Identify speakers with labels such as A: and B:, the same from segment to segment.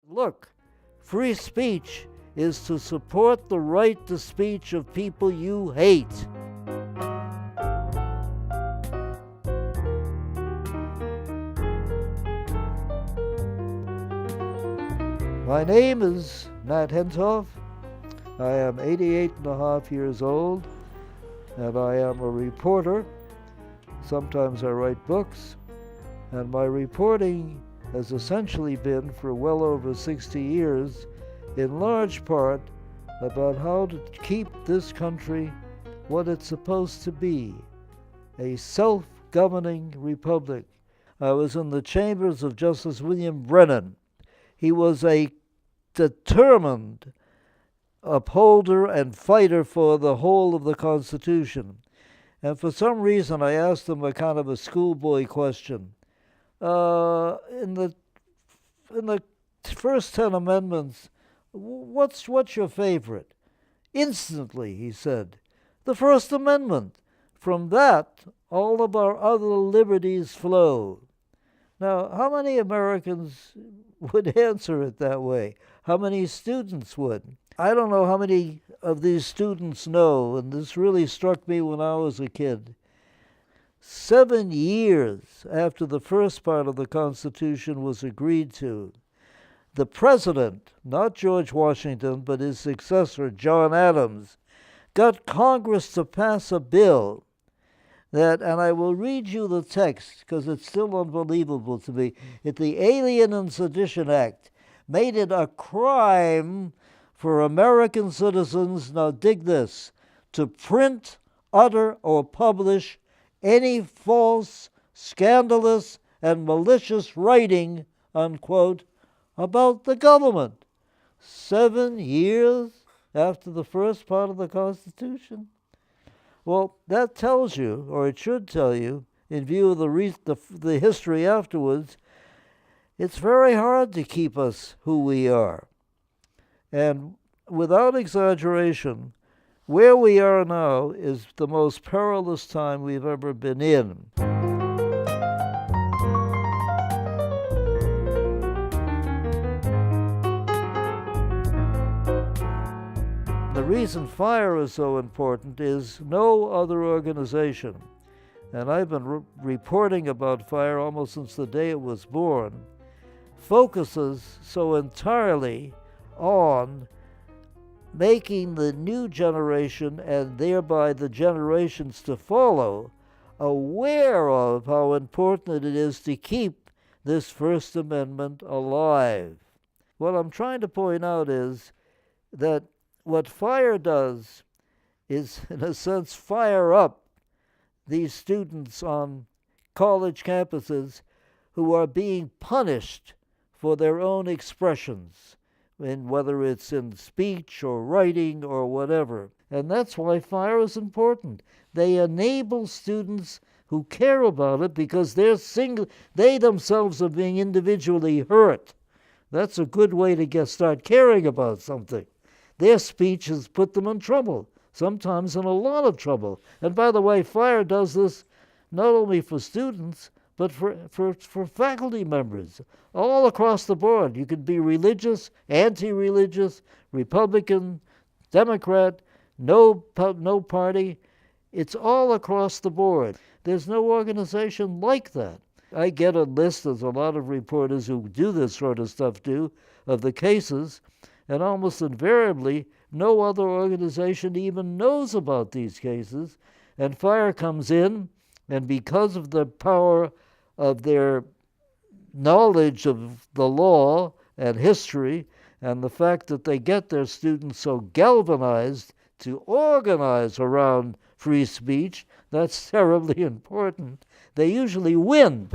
A: Look, free speech is to support the right to speech of people you hate. My name is Nat Hentoff. I am 88 and a half years old, and I am a reporter. Sometimes I write books, and my reporting has essentially been for well over 60 years, in large part about how to keep this country what it's supposed to be, a self-governing republic. I was in the chambers of Justice William Brennan. He was a determined upholder and fighter for the whole of the Constitution. And for some reason, I asked him a kind of a schoolboy question. In the first 10 amendments, what's your favorite? Instantly, he said, the First Amendment. From that, all of our other liberties flow. Now, how many Americans would answer it that way? How many students would? I don't know how many of these students know, and this really struck me when I was a kid. 7 years after the first part of the Constitution was agreed to, the president, not George Washington, but his successor, John Adams, got Congress to pass a bill that, and I will read you the text because it's still unbelievable to me, the Alien and Sedition Act made it a crime for American citizens, now dig this, to print, utter, or publish any false, scandalous, and malicious writing, unquote, about the government. 7 years after the first part of the Constitution? Well, that tells you, or it should tell you, in view of the history afterwards, it's very hard to keep us who we are. And without exaggeration, where we are now is the most perilous time we've ever been in. The reason FIRE is so important is no other organization, and I've been reporting about FIRE almost since the day it was born, focuses so entirely on making the new generation, and thereby the generations to follow, aware of how important it is to keep this First Amendment alive. What I'm trying to point out is that what FIRE does is, in a sense, fire up these students on college campuses who are being punished for their own expressions, whether it's in speech or writing or whatever. And that's why FIRE is important. They enable students who care about it because they themselves are being individually hurt. That's a good way to start caring about something. Their speech has put them in trouble, sometimes in a lot of trouble. And by the way, FIRE does this not only for students, but for faculty members all across the board. You could be religious, anti-religious, Republican, Democrat, no party. It's all across the board. There's no organization like that. I get a list, as a lot of reporters who do this sort of stuff do, of the cases, and almost invariably no other organization even knows about these cases. And FIRE comes in, and because of the power of their knowledge of the law and history, and the fact that they get their students so galvanized to organize around free speech, that's terribly important. They usually win.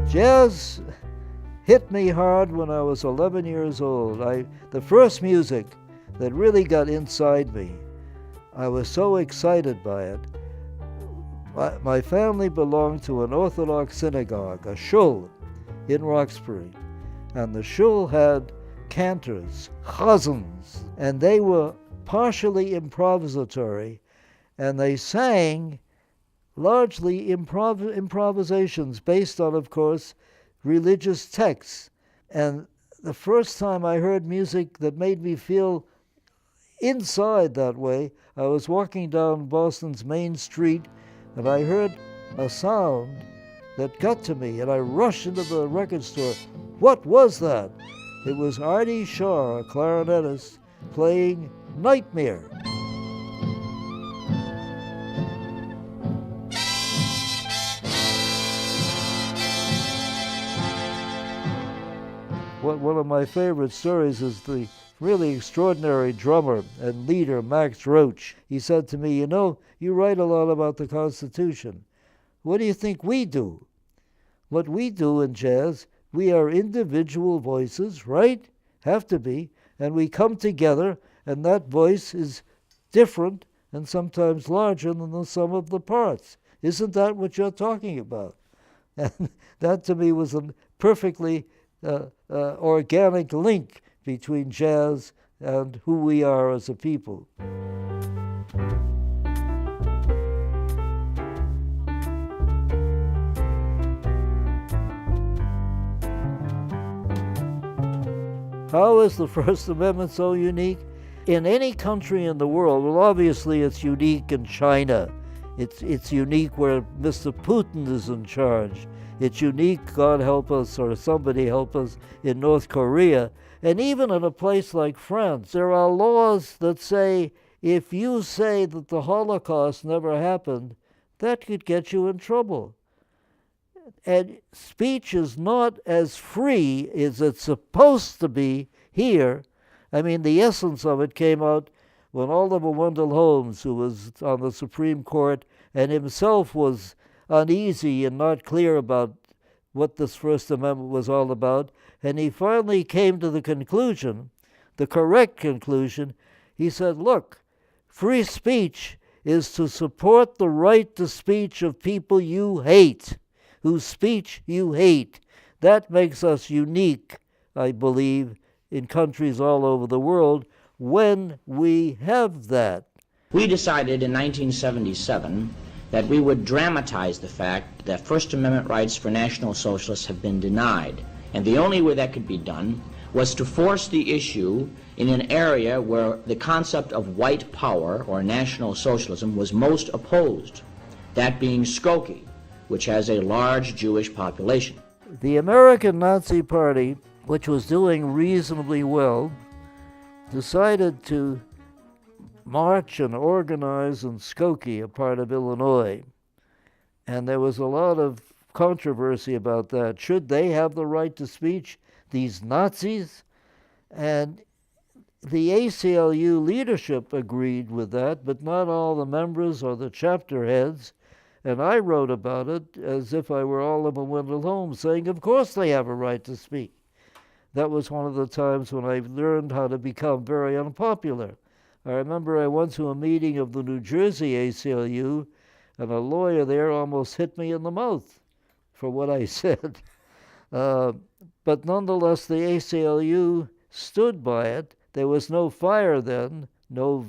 A: Jazz hit me hard when I was 11 years old. The first music that really got inside me, I was so excited by it. My family belonged to an Orthodox synagogue, a shul in Roxbury, and the shul had cantors, chazans, and they were partially improvisatory, and they sang largely improvisations based on, of course, religious texts. And the first time I heard music that made me feel inside that way, I was walking down Boston's Main Street and I heard a sound that got to me, and I rushed into the record store. What was that? It was Artie Shaw, a clarinetist, playing Nightmare. One of my favorite stories is the really extraordinary drummer and leader, Max Roach. He said to me, you know, you write a lot about the Constitution. What do you think we do? What we do in jazz, we are individual voices, right? Have to be. And we come together, and that voice is different and sometimes larger than the sum of the parts. Isn't that what you're talking about? And that to me was a perfectly organic link between jazz and who we are as a people. How is the First Amendment so unique? In any country in the world, well, obviously it's unique in China. It's unique where Mr. Putin is in charge. It's unique, God help us, or somebody help us, in North Korea. And even in a place like France, there are laws that say if you say that the Holocaust never happened, that could get you in trouble. And speech is not as free as it's supposed to be here. I mean, the essence of it came out when Oliver Wendell Holmes, who was on the Supreme Court and himself was uneasy and not clear about what this First Amendment was all about, and he finally came to the conclusion, the correct conclusion. He said, look, free speech is to support the right to speech of people you hate, whose speech you hate. That makes us unique, I believe, in countries all over the world when we have that.
B: We decided in 1977 that we would dramatize the fact that First Amendment rights for National Socialists have been denied. And the only way that could be done was to force the issue in an area where the concept of white power or National Socialism was most opposed, that being Skokie, which has a large Jewish population.
A: The American Nazi Party, which was doing reasonably well, decided to march and organize in Skokie, a part of Illinois. And there was a lot of controversy about that. Should they have the right to speech, these Nazis? And the ACLU leadership agreed with that, but not all the members or the chapter heads. And I wrote about it as if I were Oliver Wendell Holmes, saying, of course they have a right to speak. That was one of the times when I learned how to become very unpopular. I remember I went to a meeting of the New Jersey ACLU, and a lawyer there almost hit me in the mouth for what I said. But nonetheless, the ACLU stood by it. There was no FIRE then, no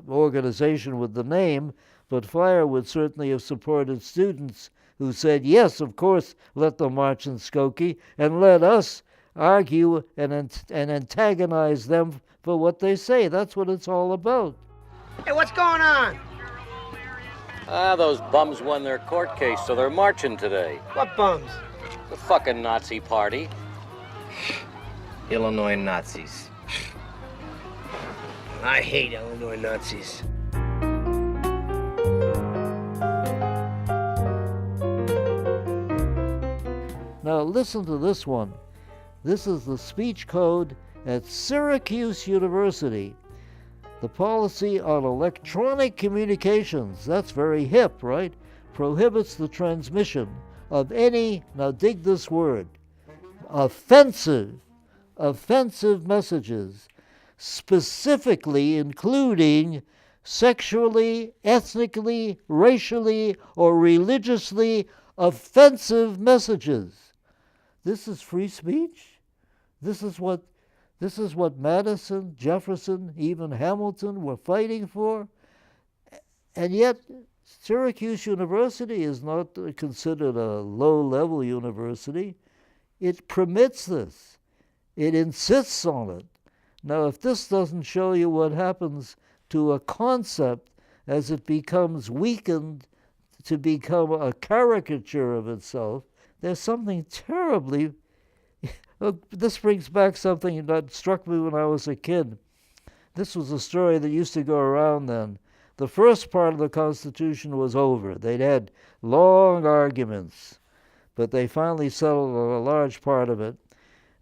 A: organization with the name, but FIRE would certainly have supported students who said, yes, of course, let them march in Skokie, and let us argue and antagonize them for what they say. That's what it's all about.
C: Hey, what's going on?
D: Those bums won their court case, so they're marching today.
C: What bums?
D: The fucking Nazi party.
C: Illinois Nazis. I hate Illinois Nazis.
A: Now listen to this one. This is the speech code at Syracuse University. The policy on electronic communications, that's very hip, right? Prohibits the transmission of any, now dig this word, offensive messages, specifically including sexually, ethnically, racially, or religiously offensive messages. This is free speech? This is what Madison, Jefferson, even Hamilton were fighting for? And yet Syracuse University is not considered a low-level university. It permits this. It insists on it. Now, if this doesn't show you what happens to a concept as it becomes weakened to become a caricature of itself, there's something terribly... This brings back something that struck me when I was a kid. This was a story that used to go around then. The first part of the Constitution was over. They'd had long arguments, but they finally settled on a large part of it.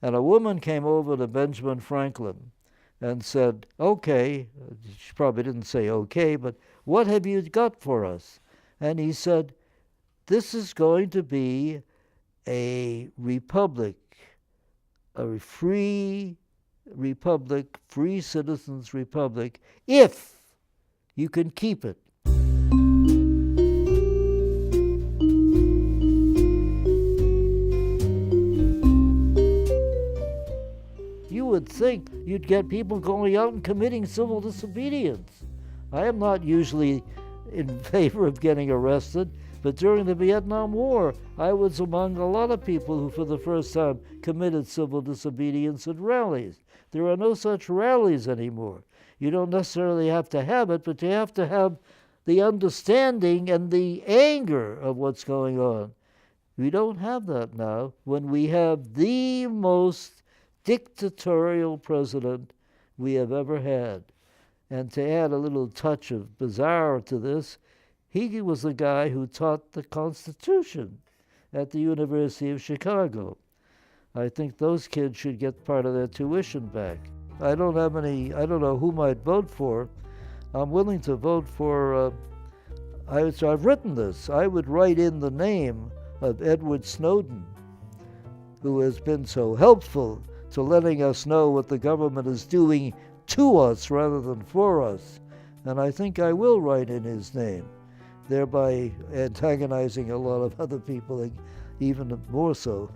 A: And a woman came over to Benjamin Franklin and said, okay, she probably didn't say okay, but what have you got for us? And he said, this is going to be a republic, a free republic, free citizens' republic, if you can keep it. You would think you'd get people going out and committing civil disobedience. I am not usually in favor of getting arrested, but during the Vietnam War, I was among a lot of people who for the first time committed civil disobedience at rallies. There are no such rallies anymore. You don't necessarily have to have it, but you have to have the understanding and the anger of what's going on. We don't have that now when we have the most dictatorial president we have ever had. And to add a little touch of bizarre to this, he was the guy who taught the Constitution at the University of Chicago. I think those kids should get part of their tuition back. I don't know whom I'd vote for. I'm willing to vote for, so I've written this. I would write in the name of Edward Snowden, who has been so helpful to letting us know what the government is doing to us rather than for us. And I think I will write in his name, thereby antagonizing a lot of other people, even more so.